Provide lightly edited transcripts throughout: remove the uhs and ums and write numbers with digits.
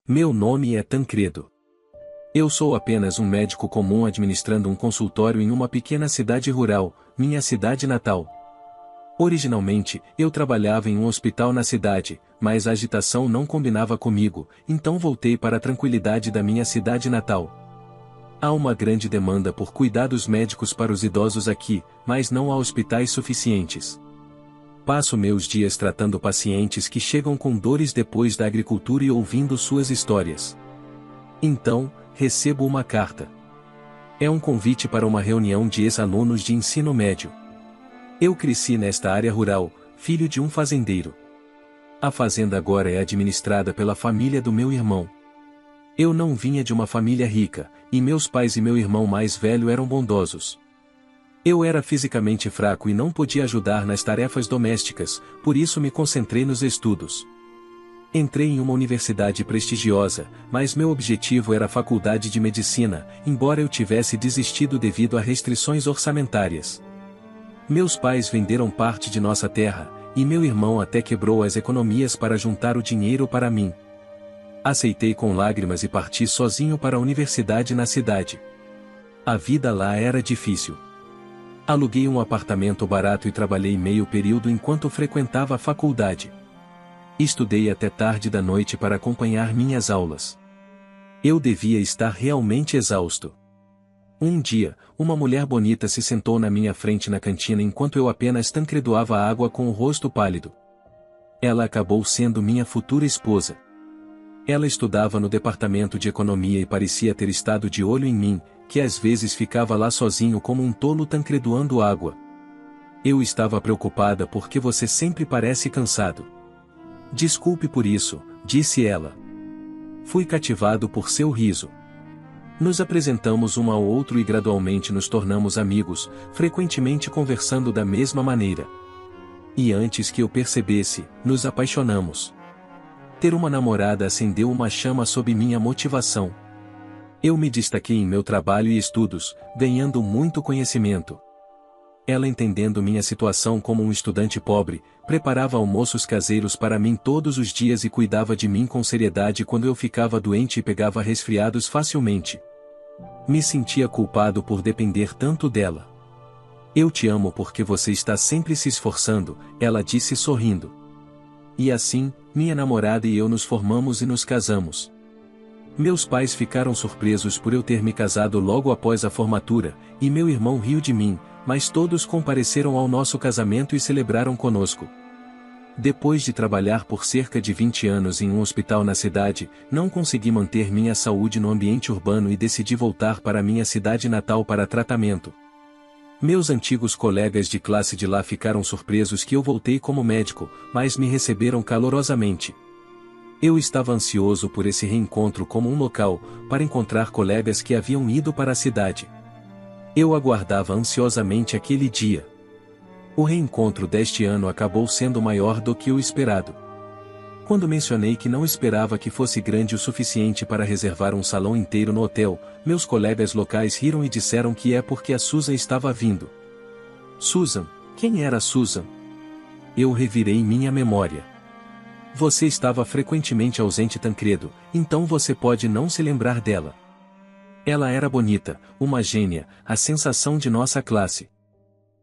Meu nome é Tancredo. Eu sou apenas um médico comum administrando um consultório em uma pequena cidade rural, minha cidade natal. Originalmente, eu trabalhava em um hospital na cidade, mas a agitação não combinava comigo, então voltei para a tranquilidade da minha cidade natal. Há uma grande demanda por cuidados médicos para os idosos aqui, mas não há hospitais suficientes. Passo meus dias tratando pacientes que chegam com dores depois da agricultura e ouvindo suas histórias. Então, recebo uma carta. É um convite para uma reunião de ex-alunos de ensino médio. Eu cresci nesta área rural, filho de um fazendeiro. A fazenda agora é administrada pela família do meu irmão. Eu não vinha de uma família rica, e meus pais e meu irmão mais velho eram bondosos. Eu era fisicamente fraco e não podia ajudar nas tarefas domésticas, por isso me concentrei nos estudos. Entrei em uma universidade prestigiosa, mas meu objetivo era a faculdade de medicina, embora eu tivesse desistido devido a restrições orçamentárias. Meus pais venderam parte de nossa terra, e meu irmão até quebrou as economias para juntar o dinheiro para mim. Aceitei com lágrimas e parti sozinho para a universidade na cidade. A vida lá era difícil. Aluguei um apartamento barato e trabalhei meio período enquanto frequentava a faculdade. Estudei até tarde da noite para acompanhar minhas aulas. Eu devia estar realmente exausto. Um dia, uma mulher bonita se sentou na minha frente na cantina enquanto eu apenas tancredoava água com o rosto pálido. Ela acabou sendo minha futura esposa. Ela estudava no departamento de economia e parecia ter estado de olho em mim, que às vezes ficava lá sozinho como um tolo tancredoando água. Eu estava preocupada porque você sempre parece cansado. Desculpe por isso, disse ela. Fui cativado por seu riso. Nos apresentamos um ao outro e gradualmente nos tornamos amigos, frequentemente conversando da mesma maneira. E antes que eu percebesse, nos apaixonamos. Ter uma namorada acendeu uma chama sob minha motivação. Eu me destaquei em meu trabalho e estudos, ganhando muito conhecimento. Ela, entendendo minha situação como um estudante pobre, preparava almoços caseiros para mim todos os dias e cuidava de mim com seriedade quando eu ficava doente e pegava resfriados facilmente. Me sentia culpado por depender tanto dela. Eu te amo porque você está sempre se esforçando, ela disse sorrindo. E assim, minha namorada e eu nos formamos e nos casamos. Meus pais ficaram surpresos por eu ter me casado logo após a formatura, e meu irmão riu de mim, mas todos compareceram ao nosso casamento e celebraram conosco. Depois de trabalhar por cerca de 20 anos em um hospital na cidade, não consegui manter minha saúde no ambiente urbano e decidi voltar para minha cidade natal para tratamento. Meus antigos colegas de classe de lá ficaram surpresos que eu voltei como médico, mas me receberam calorosamente. Eu estava ansioso por esse reencontro como um local, para encontrar colegas que haviam ido para a cidade. Eu aguardava ansiosamente aquele dia. O reencontro deste ano acabou sendo maior do que o esperado. Quando mencionei que não esperava que fosse grande o suficiente para reservar um salão inteiro no hotel, meus colegas locais riram e disseram que é porque a Susan estava vindo. Susan? Quem era Susan? Eu revirei minha memória. Você estava frequentemente ausente, Tancredo, então você pode não se lembrar dela. Ela era bonita, uma gênia, a sensação de nossa classe.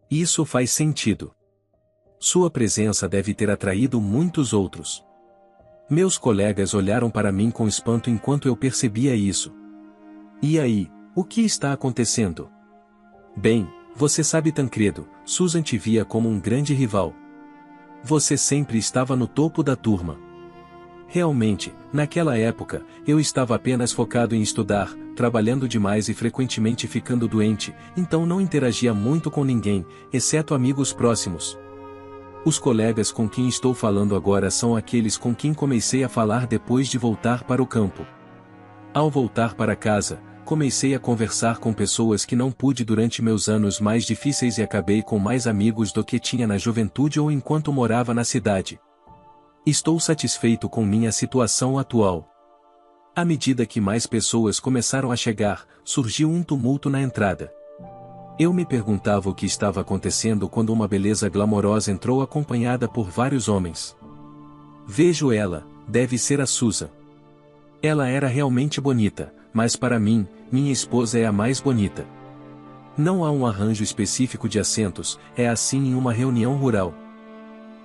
Isso faz sentido. Sua presença deve ter atraído muitos outros. Meus colegas olharam para mim com espanto enquanto eu percebia isso. E aí, o que está acontecendo? Bem, você sabe, Tancredo, Susan te via como um grande rival. Você sempre estava no topo da turma. Realmente, naquela época, eu estava apenas focado em estudar, trabalhando demais e frequentemente ficando doente, então não interagia muito com ninguém, exceto amigos próximos. Os colegas com quem estou falando agora são aqueles com quem comecei a falar depois de voltar para o campo. Ao voltar para casa, comecei a conversar com pessoas que não pude durante meus anos mais difíceis e acabei com mais amigos do que tinha na juventude ou enquanto morava na cidade. Estou satisfeito com minha situação atual. À medida que mais pessoas começaram a chegar, surgiu um tumulto na entrada. Eu me perguntava o que estava acontecendo quando uma beleza glamourosa entrou acompanhada por vários homens. Vejo ela, deve ser a Susan. Ela era realmente bonita, mas para mim, minha esposa é a mais bonita. Não há um arranjo específico de assentos, é assim em uma reunião rural.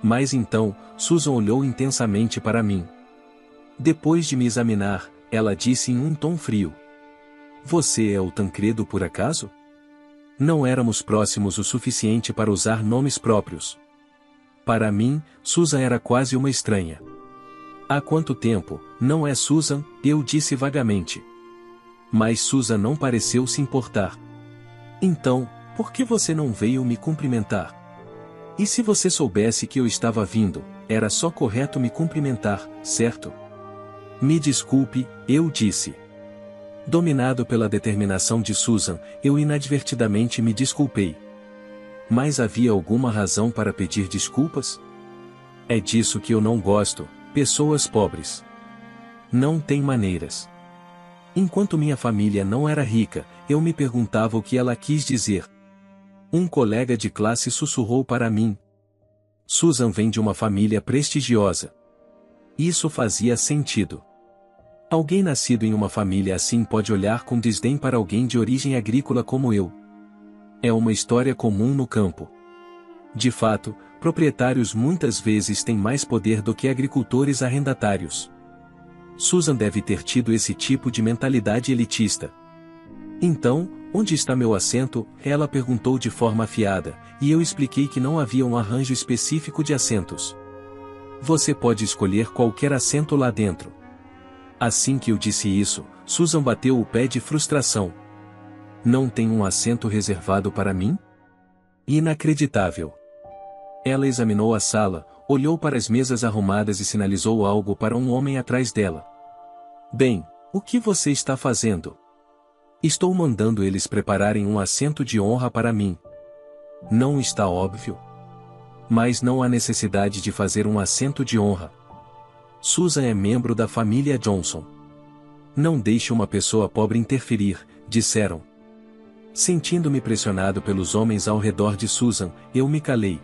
Mas então, Susan olhou intensamente para mim. Depois de me examinar, ela disse em um tom frio: Você é o Tancredo por acaso? Não éramos próximos o suficiente para usar nomes próprios. Para mim, Susan era quase uma estranha. Há quanto tempo, não é Susan? Eu disse vagamente. Mas Susan não pareceu se importar. Então, por que você não veio me cumprimentar? E se você soubesse que eu estava vindo, era só correto me cumprimentar, certo? Me desculpe, eu disse. Dominado pela determinação de Susan, eu inadvertidamente me desculpei. Mas havia alguma razão para pedir desculpas? É disso que eu não gosto, pessoas pobres. Não têm maneiras. Enquanto minha família não era rica, eu me perguntava o que ela quis dizer. Um colega de classe sussurrou para mim: Susan vem de uma família prestigiosa. Isso fazia sentido. Alguém nascido em uma família assim pode olhar com desdém para alguém de origem agrícola como eu. É uma história comum no campo. De fato, proprietários muitas vezes têm mais poder do que agricultores arrendatários. Susan deve ter tido esse tipo de mentalidade elitista. Então, onde está meu assento? Ela perguntou de forma afiada, e eu expliquei que não havia um arranjo específico de assentos. Você pode escolher qualquer assento lá dentro. Assim que eu disse isso, Susan bateu o pé de frustração. Não tem um assento reservado para mim? Inacreditável. Ela examinou a sala, olhou para as mesas arrumadas e sinalizou algo para um homem atrás dela. Bem, o que você está fazendo? Estou mandando eles prepararem um assento de honra para mim. Não está óbvio? Mas não há necessidade de fazer um assento de honra. Susan é membro da família Johnson. Não deixe uma pessoa pobre interferir, disseram. Sentindo-me pressionado pelos homens ao redor de Susan, eu me calei.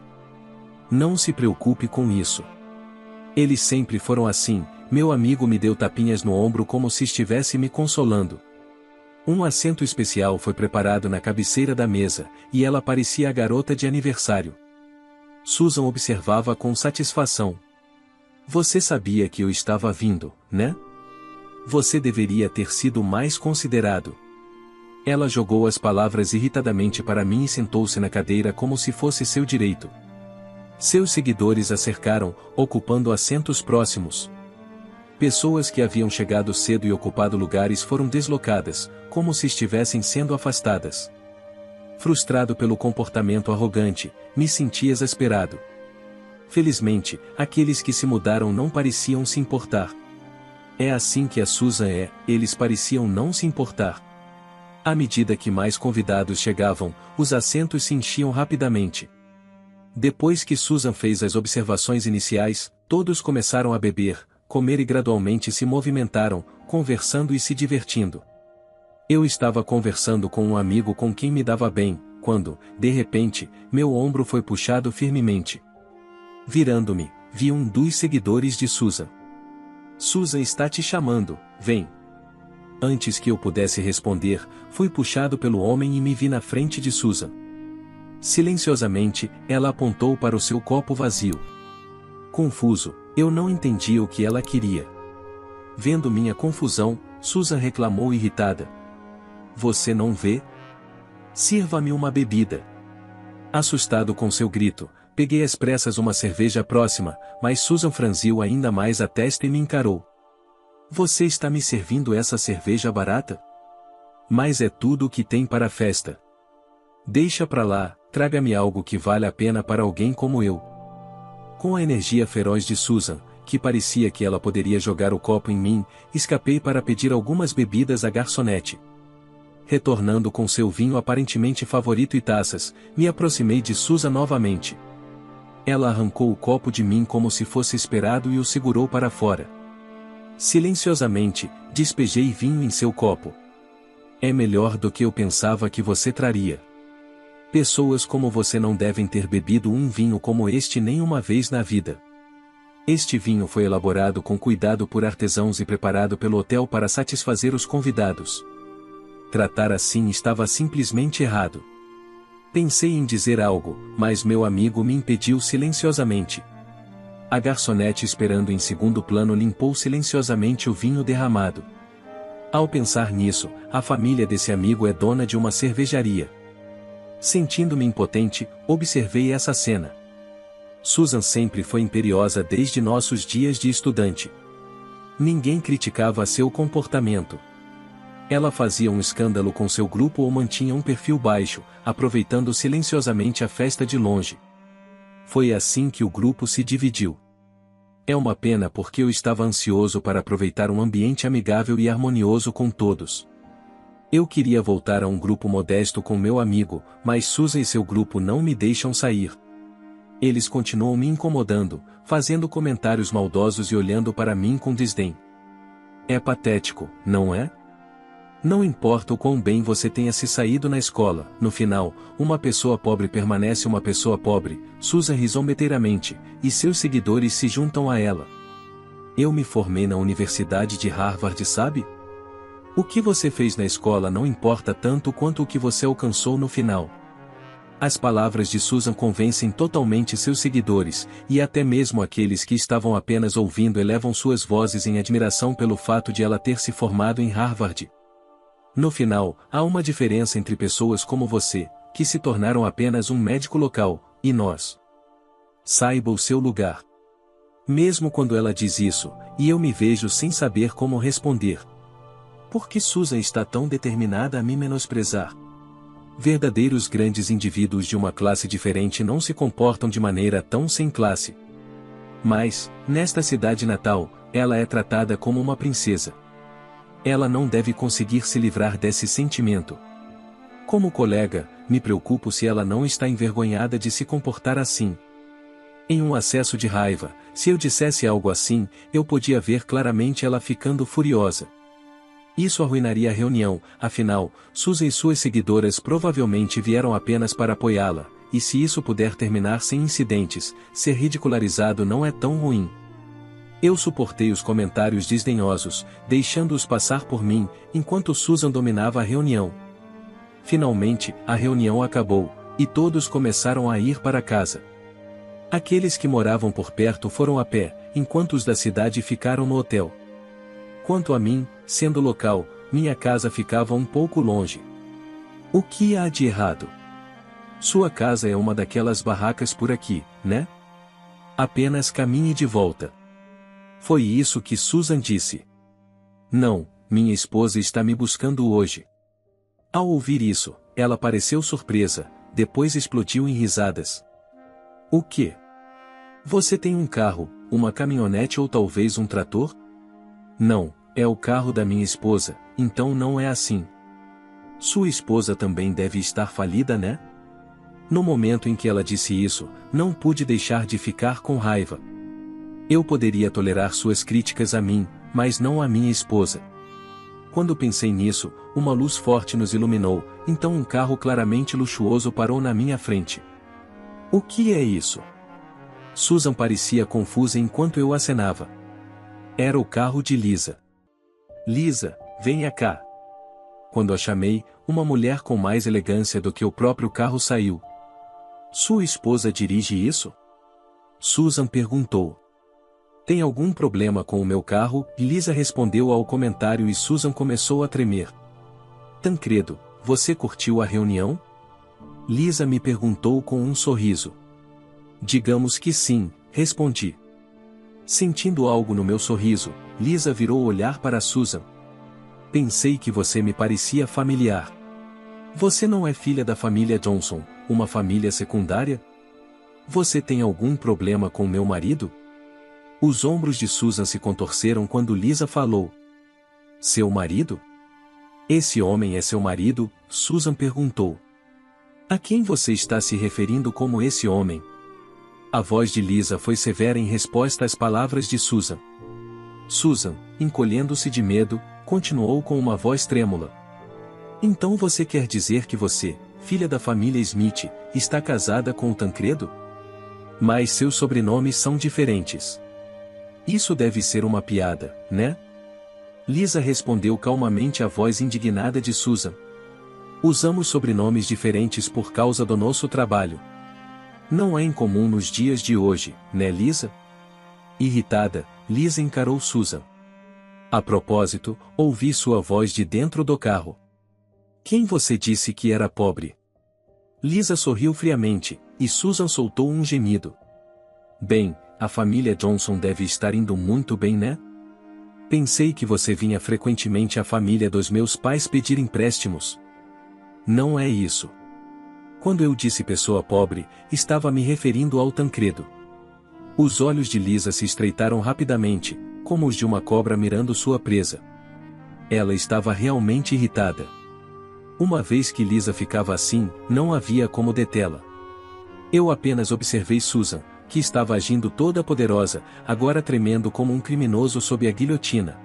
Não se preocupe com isso. Eles sempre foram assim, meu amigo me deu tapinhas no ombro como se estivesse me consolando. Um assento especial foi preparado na cabeceira da mesa, e ela parecia a garota de aniversário. Susan observava com satisfação. Você sabia que eu estava vindo, né? Você deveria ter sido mais considerado. Ela jogou as palavras irritadamente para mim e sentou-se na cadeira como se fosse seu direito. Seus seguidores a cercaram, ocupando assentos próximos. Pessoas que haviam chegado cedo e ocupado lugares foram deslocadas, como se estivessem sendo afastadas. Frustrado pelo comportamento arrogante, me senti exasperado. Felizmente, aqueles que se mudaram não pareciam se importar. É assim que a Susan é, eles pareciam não se importar. À medida que mais convidados chegavam, os assentos se enchiam rapidamente. Depois que Susan fez as observações iniciais, todos começaram a beber, comer e gradualmente se movimentaram, conversando e se divertindo. Eu estava conversando com um amigo com quem me dava bem, quando, de repente, meu ombro foi puxado firmemente. Virando-me, vi um dos seguidores de Susan. Susan está te chamando, vem. Antes que eu pudesse responder, fui puxado pelo homem e me vi na frente de Susan. Silenciosamente, ela apontou para o seu copo vazio. Confuso, eu não entendia o que ela queria. Vendo minha confusão, Susan reclamou irritada. Você não vê? Sirva-me uma bebida. Assustado com seu grito, peguei às pressas uma cerveja próxima, mas Susan franziu ainda mais a testa e me encarou. Você está me servindo essa cerveja barata? Mas é tudo o que tem para a festa. Deixa pra lá, traga-me algo que vale a pena para alguém como eu. Com a energia feroz de Susan, que parecia que ela poderia jogar o copo em mim, escapei para pedir algumas bebidas à garçonete. Retornando com seu vinho aparentemente favorito e taças, me aproximei de Susan novamente. Ela arrancou o copo de mim como se fosse esperado e o segurou para fora. Silenciosamente, despejei vinho em seu copo. É melhor do que eu pensava que você traria. Pessoas como você não devem ter bebido um vinho como este nem uma vez na vida. Este vinho foi elaborado com cuidado por artesãos e preparado pelo hotel para satisfazer os convidados. Tratar assim estava simplesmente errado. Pensei em dizer algo, mas meu amigo me impediu silenciosamente. A garçonete esperando em segundo plano limpou silenciosamente o vinho derramado. Ao pensar nisso, a família desse amigo é dona de uma cervejaria. Sentindo-me impotente, observei essa cena. Susan sempre foi imperiosa desde nossos dias de estudante. Ninguém criticava seu comportamento. Ela fazia um escândalo com seu grupo ou mantinha um perfil baixo, aproveitando silenciosamente a festa de longe. Foi assim que o grupo se dividiu. É uma pena porque eu estava ansioso para aproveitar um ambiente amigável e harmonioso com todos. Eu queria voltar a um grupo modesto com meu amigo, mas Susan e seu grupo não me deixam sair. Eles continuam me incomodando, fazendo comentários maldosos e olhando para mim com desdém. É patético, não é? Não importa o quão bem você tenha se saído na escola, no final, uma pessoa pobre permanece uma pessoa pobre, Susan ri zombeteiramente, e seus seguidores se juntam a ela. Eu me formei na Universidade de Harvard, sabe? O que você fez na escola não importa tanto quanto o que você alcançou no final. As palavras de Susan convencem totalmente seus seguidores, e até mesmo aqueles que estavam apenas ouvindo elevam suas vozes em admiração pelo fato de ela ter se formado em Harvard. No final, há uma diferença entre pessoas como você, que se tornaram apenas um médico local, e nós. Saiba o seu lugar. Mesmo quando ela diz isso, e eu me vejo sem saber como responder. Por que Susan está tão determinada a me menosprezar? Verdadeiros grandes indivíduos de uma classe diferente não se comportam de maneira tão sem classe. Mas, nesta cidade natal, ela é tratada como uma princesa. Ela não deve conseguir se livrar desse sentimento. Como colega, me preocupo se ela não está envergonhada de se comportar assim. Em um acesso de raiva, se eu dissesse algo assim, eu podia ver claramente ela ficando furiosa. Isso arruinaria a reunião, afinal, Susan e suas seguidoras provavelmente vieram apenas para apoiá-la, e se isso puder terminar sem incidentes, ser ridicularizado não é tão ruim. Eu suportei os comentários desdenhosos, deixando-os passar por mim, enquanto Susan dominava a reunião. Finalmente, a reunião acabou, e todos começaram a ir para casa. Aqueles que moravam por perto foram a pé, enquanto os da cidade ficaram no hotel. Quanto a mim, sendo local, minha casa ficava um pouco longe. O que há de errado? Sua casa é uma daquelas barracas por aqui, né? Apenas caminhe de volta. Foi isso que Susan disse. Não, minha esposa está me buscando hoje. Ao ouvir isso, ela pareceu surpresa, depois explodiu em risadas. O quê? Você tem um carro, uma caminhonete ou talvez um trator? Não, é o carro da minha esposa, então não é assim. Sua esposa também deve estar falida, né? No momento em que ela disse isso, não pude deixar de ficar com raiva. Eu poderia tolerar suas críticas a mim, mas não a minha esposa. Quando pensei nisso, uma luz forte nos iluminou, então um carro claramente luxuoso parou na minha frente. O que é isso? Susan parecia confusa enquanto eu acenava. Era o carro de Lisa. Lisa, venha cá. Quando a chamei, uma mulher com mais elegância do que o próprio carro saiu. Sua esposa dirige isso? Susan perguntou. Tem algum problema com o meu carro? Lisa respondeu ao comentário e Susan começou a tremer. Tancredo, você curtiu a reunião? Lisa me perguntou com um sorriso. Digamos que sim, respondi. Sentindo algo no meu sorriso, Lisa virou o olhar para Susan. Pensei que você me parecia familiar. Você não é filha da família Johnson, uma família secundária? Você tem algum problema com meu marido? Os ombros de Susan se contorceram quando Lisa falou. Seu marido? Esse homem é seu marido? Susan perguntou. A quem você está se referindo como esse homem? A voz de Lisa foi severa em resposta às palavras de Susan. Susan, encolhendo-se de medo, continuou com uma voz trêmula. Então você quer dizer que você, filha da família Smith, está casada com o Tancredo? Mas seus sobrenomes são diferentes. Isso deve ser uma piada, né? Lisa respondeu calmamente à voz indignada de Susan. Usamos sobrenomes diferentes por causa do nosso trabalho. Não é incomum nos dias de hoje, né, Lisa? Irritada, Lisa encarou Susan. A propósito, ouvi sua voz de dentro do carro. Quem você disse que era pobre? Lisa sorriu friamente, e Susan soltou um gemido. Bem, a família Johnson deve estar indo muito bem, né? Pensei que você vinha frequentemente à família dos meus pais pedir empréstimos. Não é isso. Quando eu disse pessoa pobre, estava me referindo ao Tancredo. Os olhos de Lisa se estreitaram rapidamente, como os de uma cobra mirando sua presa. Ela estava realmente irritada. Uma vez que Lisa ficava assim, não havia como detê-la. Eu apenas observei Susan, que estava agindo toda poderosa, agora tremendo como um criminoso sob a guilhotina.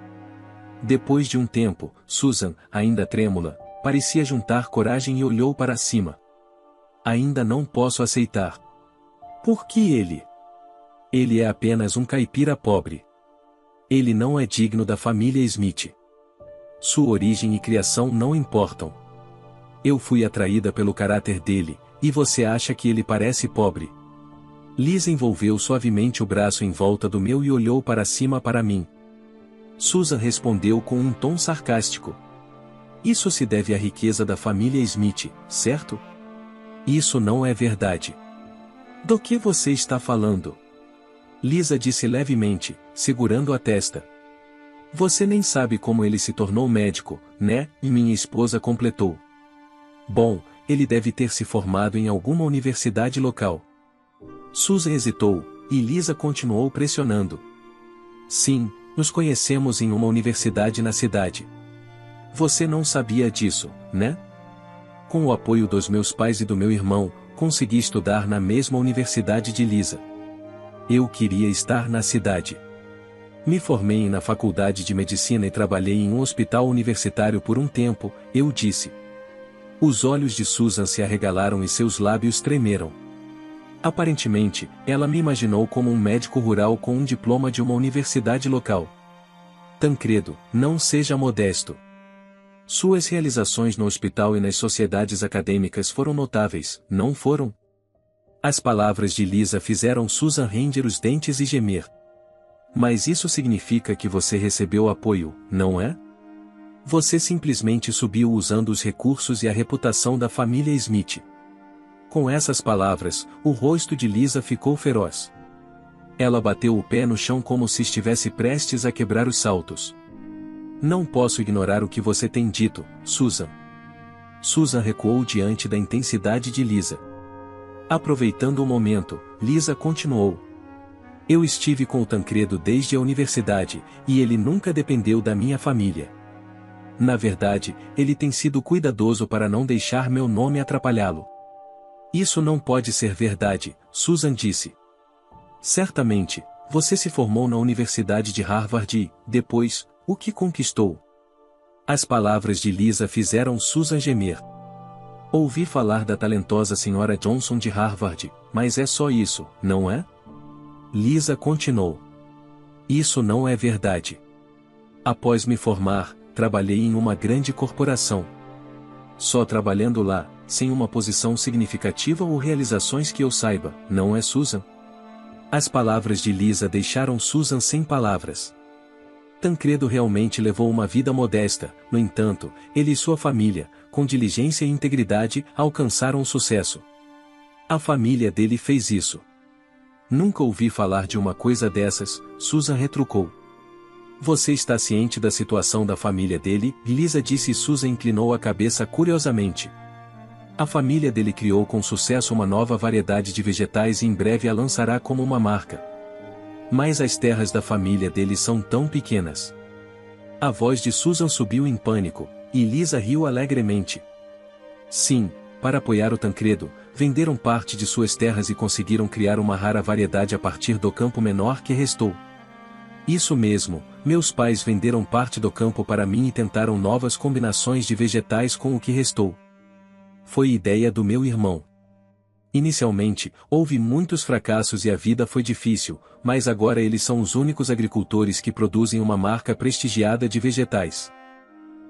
Depois de um tempo, Susan, ainda trêmula, parecia juntar coragem e olhou para cima. Ainda não posso aceitar. Por que ele? Ele é apenas um caipira pobre. Ele não é digno da família Smith. Sua origem e criação não importam. Eu fui atraída pelo caráter dele, e você acha que ele parece pobre? Lisa envolveu suavemente o braço em volta do meu e olhou para cima para mim. Susan respondeu com um tom sarcástico. Isso se deve à riqueza da família Smith, certo? Isso não é verdade. Do que você está falando? Lisa disse levemente, segurando a testa. Você nem sabe como ele se tornou médico, né? E minha esposa completou. Bom, ele deve ter se formado em alguma universidade local. Susan hesitou, e Lisa continuou pressionando. Sim, nos conhecemos em uma universidade na cidade. Você não sabia disso, né? Com o apoio dos meus pais e do meu irmão, consegui estudar na mesma universidade de Lisa. Eu queria estar na cidade. Me formei na faculdade de medicina e trabalhei em um hospital universitário por um tempo, eu disse. Os olhos de Susan se arregalaram e seus lábios tremeram. Aparentemente, ela me imaginou como um médico rural com um diploma de uma universidade local. Tancredo, não seja modesto. Suas realizações no hospital e nas sociedades acadêmicas foram notáveis, não foram? As palavras de Lisa fizeram Susan ranger os dentes e gemer. Mas isso significa que você recebeu apoio, não é? Você simplesmente subiu usando os recursos e a reputação da família Smith. Com essas palavras, o rosto de Lisa ficou feroz. Ela bateu o pé no chão como se estivesse prestes a quebrar os saltos. Não posso ignorar o que você tem dito, Susan. Susan recuou diante da intensidade de Lisa. Aproveitando o momento, Lisa continuou. Eu estive com o Tancredo desde a universidade, e ele nunca dependeu da minha família. Na verdade, ele tem sido cuidadoso para não deixar meu nome atrapalhá-lo. Isso não pode ser verdade, Susan disse. Certamente, você se formou na Universidade de Harvard e, depois, o que conquistou? As palavras de Lisa fizeram Susan gemer. Ouvi falar da talentosa senhora Johnson de Harvard, mas é só isso, não é? Lisa continuou. Isso não é verdade. Após me formar, trabalhei em uma grande corporação. Só trabalhando lá, sem uma posição significativa ou realizações que eu saiba, não é, Susan? As palavras de Lisa deixaram Susan sem palavras. Tancredo realmente levou uma vida modesta, no entanto, ele e sua família, com diligência e integridade, alcançaram o sucesso. A família dele fez isso. Nunca ouvi falar de uma coisa dessas, Susan retrucou. Você está ciente da situação da família dele? Lisa disse e Susan inclinou a cabeça curiosamente. A família dele criou com sucesso uma nova variedade de vegetais e em breve a lançará como uma marca. Mas as terras da família dele são tão pequenas. A voz de Susan subiu em pânico, e Lisa riu alegremente. Sim, para apoiar o Tancredo, venderam parte de suas terras e conseguiram criar uma rara variedade a partir do campo menor que restou. Isso mesmo, meus pais venderam parte do campo para mim e tentaram novas combinações de vegetais com o que restou. Foi ideia do meu irmão. Inicialmente, houve muitos fracassos e a vida foi difícil, mas agora eles são os únicos agricultores que produzem uma marca prestigiada de vegetais.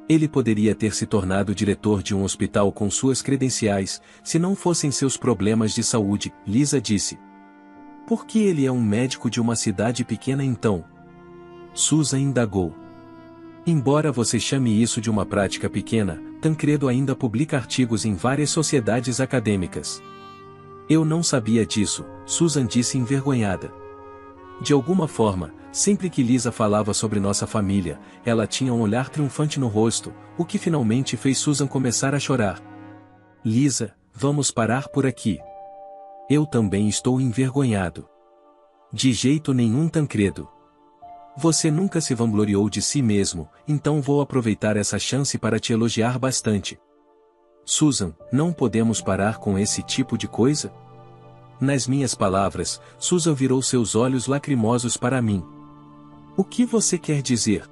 Ele poderia ter se tornado diretor de um hospital com suas credenciais, se não fossem seus problemas de saúde, Lisa disse. Por que ele é um médico de uma cidade pequena então? Susan indagou. Embora você chame isso de uma prática pequena, Tancredo ainda publica artigos em várias sociedades acadêmicas. Eu não sabia disso, Susan disse envergonhada. De alguma forma, sempre que Lisa falava sobre nossa família, ela tinha um olhar triunfante no rosto, o que finalmente fez Susan começar a chorar. Lisa, vamos parar por aqui. Eu também estou envergonhado. De jeito nenhum, Tancredo. Você nunca se vangloriou de si mesmo, então vou aproveitar essa chance para te elogiar bastante. Susan, não podemos parar com esse tipo de coisa? Nas minhas palavras, Susan virou seus olhos lacrimosos para mim. O que você quer dizer?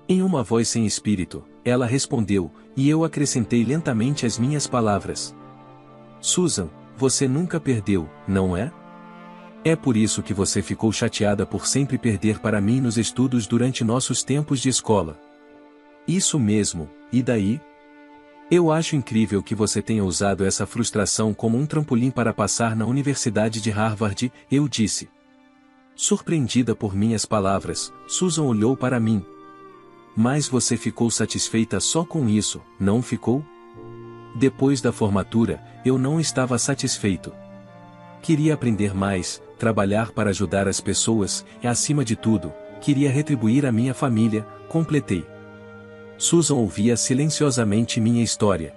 Em uma voz sem espírito, ela respondeu, e eu acrescentei lentamente as minhas palavras. Susan, você nunca perdeu, não é? É por isso que você ficou chateada por sempre perder para mim nos estudos durante nossos tempos de escola. Isso mesmo, e daí? Eu acho incrível que você tenha usado essa frustração como um trampolim para passar na Universidade de Harvard, eu disse. Surpreendida por minhas palavras, Susan olhou para mim. Mas você ficou satisfeita só com isso, não ficou? Depois da formatura, eu não estava satisfeito. Queria aprender mais, trabalhar para ajudar as pessoas, e acima de tudo, queria retribuir a minha família, completei. Susan ouvia silenciosamente minha história.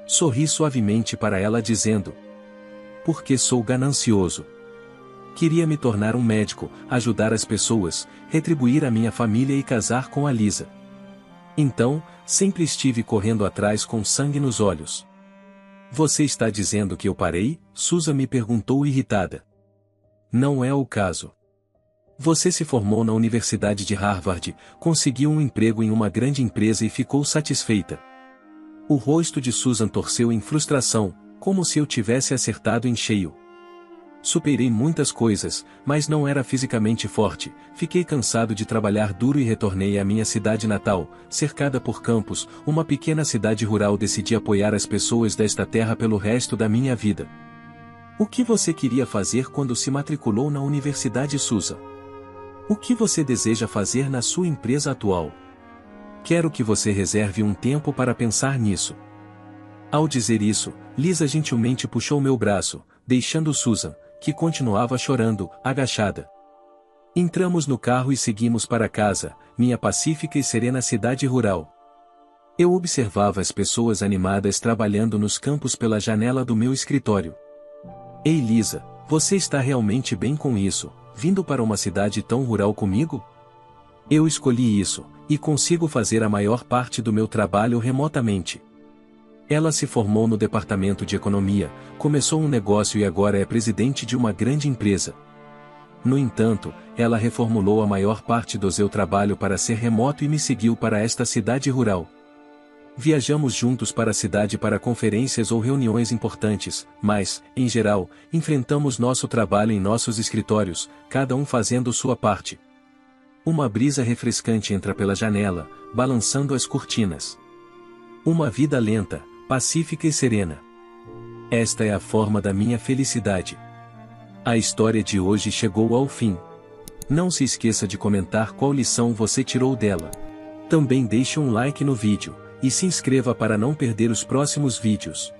Sorri suavemente para ela dizendo: porque sou ganancioso. Queria me tornar um médico, ajudar as pessoas, retribuir a minha família e casar com a Lisa. Então, sempre estive correndo atrás com sangue nos olhos. Você está dizendo que eu parei? Susan me perguntou irritada. Não é o caso. Você se formou na Universidade de Harvard, conseguiu um emprego em uma grande empresa e ficou satisfeita. O rosto de Susan torceu em frustração, como se eu tivesse acertado em cheio. Superei muitas coisas, mas não era fisicamente forte, fiquei cansado de trabalhar duro e retornei à minha cidade natal, cercada por campos, uma pequena cidade rural. Decidi apoiar as pessoas desta terra pelo resto da minha vida. O que você queria fazer quando se matriculou na Universidade, Susan? O que você deseja fazer na sua empresa atual? Quero que você reserve um tempo para pensar nisso. Ao dizer isso, Lisa gentilmente puxou meu braço, deixando Susan, que continuava chorando, agachada. Entramos no carro e seguimos para casa, minha pacífica e serena cidade rural. Eu observava as pessoas animadas trabalhando nos campos pela janela do meu escritório. Ei Lisa, você está realmente bem com isso, vindo para uma cidade tão rural comigo? Eu escolhi isso, e consigo fazer a maior parte do meu trabalho remotamente. Ela se formou no departamento de economia, começou um negócio e agora é presidente de uma grande empresa. No entanto, ela reformulou a maior parte do seu trabalho para ser remoto e me seguiu para esta cidade rural. Viajamos juntos para a cidade para conferências ou reuniões importantes, mas, em geral, enfrentamos nosso trabalho em nossos escritórios, cada um fazendo sua parte. Uma brisa refrescante entra pela janela, balançando as cortinas. Uma vida lenta, pacífica e serena. Esta é a forma da minha felicidade. A história de hoje chegou ao fim. Não se esqueça de comentar qual lição você tirou dela. Também deixe um like no vídeo, e se inscreva para não perder os próximos vídeos.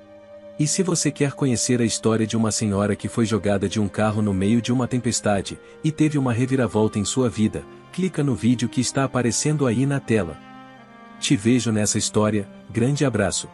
E se você quer conhecer a história de uma senhora que foi jogada de um carro no meio de uma tempestade, e teve uma reviravolta em sua vida, clica no vídeo que está aparecendo aí na tela. Te vejo nessa história, grande abraço.